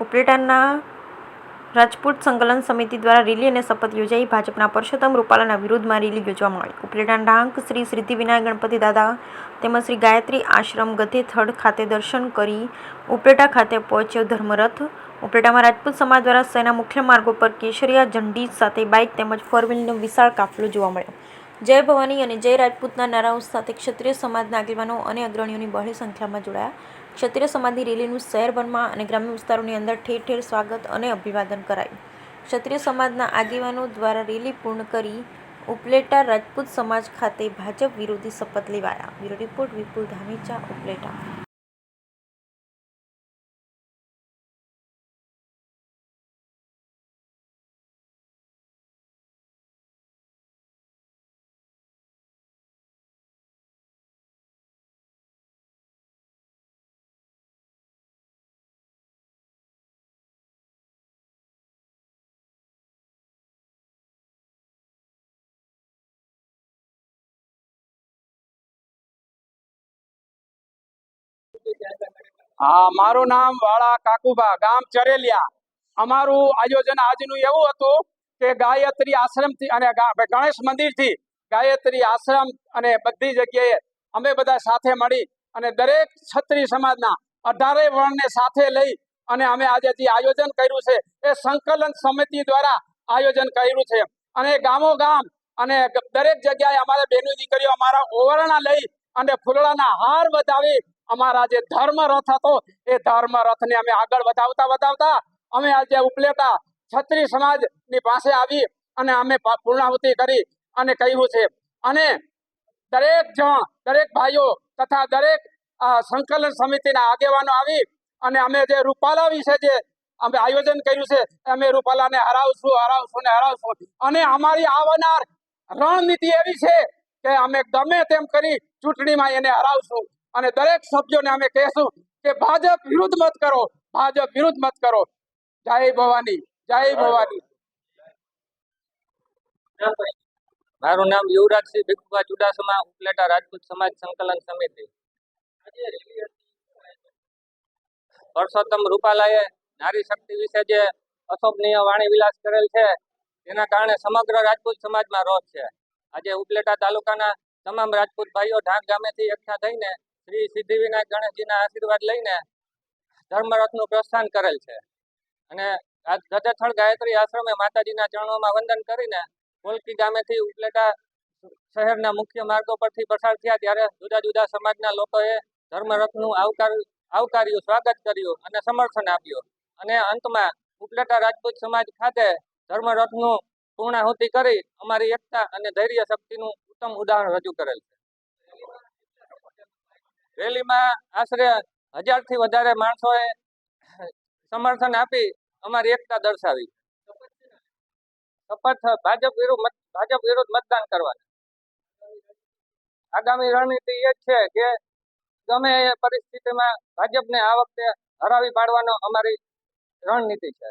ઉપલેટાના રાજપૂત સંકલન સમિતિ દ્વારા રેલી અને શપથ યોજાઈ. ભાજપના પરસોત્તમ રૂપાલાના વિરોધમાં રેલી યોજવામાં આવી. ઉપલેટાના ડાંગ શ્રી સિદ્ધિવિનાયક ગણપતિ દાદા તેમજ શ્રી ગાયત્રી આશ્રમ ગધેથડ ખાતે દર્શન કરી ઉપલેટા ખાતે પહોંચ્યો ધર્મરથ. ઉપલેટામાં રાજપૂત સમાજ દ્વારા શહેરના મુખ્ય માર્ગો પર કેસરિયા ઝંડી સાથે બાઇક તેમજ ફોર વ્હીલનો વિશાળ કાફલો જોવા મળ્યો. જય ભવાની અને જય રાજપૂતના નારાઓ સાથે ક્ષત્રિય સમાજના આગેવાનો અને અગ્રણીઓની બહોળી સંખ્યામાં જોડાયા. ક્ષત્રિય સમાજની રેલીનું શહેરભરમાં અને ગ્રામ્ય વિસ્તારોની અંદર ઠેર ઠેર સ્વાગત અને અભિવાદન કરાયું. ક્ષત્રિય સમાજના આગેવાનો દ્વારા રેલી પૂર્ણ કરી ઉપલેટા રાજપૂત સમાજ ખાતે ભાજપ વિરોધી શપથ લેવાયા. બ્યુરો રિપોર્ટ વિપુલ ધામેચા, ઉપલેટા. હા, મારું નામ વાળા કાકુબા, ગામ ચરેલિયા. અમારું આયોજન આજનું એવું હતું કે ગાયત્રી આશ્રમથી અને ગણેશ મંદિરથી ગાયત્રી આશ્રમ અને બધી જગ્યાએ અમે બધા સાથે મળી અને દરેક ક્ષત્રિય સમાજના 18 વર્ણને સાથે લઈ અને અમે આજે જે આયોજન કર્યું છે એ સંકલન સમિતિ દ્વારા આયોજન કર્યું છે. અને ગામો ગામ અને દરેક જગ્યાએ અમારા બહેનો દીકરીઓ અમારા ઓવરણા લઈ અને ફૂલડાના હાર વધાવી અમારા જે ધર્મ રથ હતો એ ધર્મ રથને અમે આગળ વધાવતા અમે આજે ઉપલેટા ક્ષત્રિય સમાજની પાસે આવી અને અમે પૂર્ણાહુતિ કરી અને કહ્યું છે. અને દરેક જણ, દરેક ભાઈઓ તથા દરેક સંકલન સમિતિના આગેવાનો આવી અને અમે જે રૂપાલા વિશે જે અમે આયોજન કર્યું છે અમે રૂપાલાને હરાવશું. અને અમારી આવનાર રણનીતિ એવી છે કે અમે ગમે તેમ કરી ચૂંટણીમાં એને હરાવશું. અને દરેક સભ્યોને અમે કહેશું કે ભાજપ વિરુદ્ધ મત કરો, ભાજપ વિરુદ્ધ મત કરો. જય ભવાની, જય ભવાની. મારું નામ યુવરાજસિંહ ભીખુભા ચુડાસમા, ઉપલેટા રાજપૂત સમાજ સંકલન સમિતિ. પરસોત્તમ રૂપાલાએ નારી શક્તિ વિશે જે અશોભનીય વાણી વિલાસ કરેલ છે તેના કારણે સમગ્ર રાજપૂત સમાજમાં રોષ છે. આજે ઉપલેટા તાલુકાના તમામ રાજપૂત ભાઈઓ ઢાંક ગામેથી એકઠા થઈને શ્રી સિદ્ધિવિનાયક ગણેશજીના આશીર્વાદ લઈને ધર્મરથનું પ્રસ્થાન કરેલ છે. અને આ ગધેથડ ગાયત્રી આશ્રમે માતાજીના ચરણોમાં વંદન કરીને કોલકી ગામેથી ઉપલેટા શહેરના મુખ્ય માર્ગો પરથી પસાર થયા ત્યારે જુદા જુદા સમાજના લોકોએ ધર્મરથનું આવકાર્યું, સ્વાગત કર્યું અને સમર્થન આપ્યું. અને અંતમાં ઉપલેટા રાજપૂત સમાજ ખાતે ધર્મરથનું પૂર્ણાહુતિ કરી અમારી એકતા અને ધૈર્ય શક્તિનું ઉત્તમ ઉદાહરણ રજૂ કરેલ છે. રેલીમાં આશરે 1000 થી વધારે માણસોએ સમર્થન આપી અમારી એકતા દર્શાવી. શપથ ભાજપ વિરુદ્ધ મતદાન કરવાના. આગામી રણનીતિ એ જ છે કે ગમે એ પરિસ્થિતિમાં ભાજપને આ વખતે હરાવી પાડવાનો અમારી રણનીતિ છે.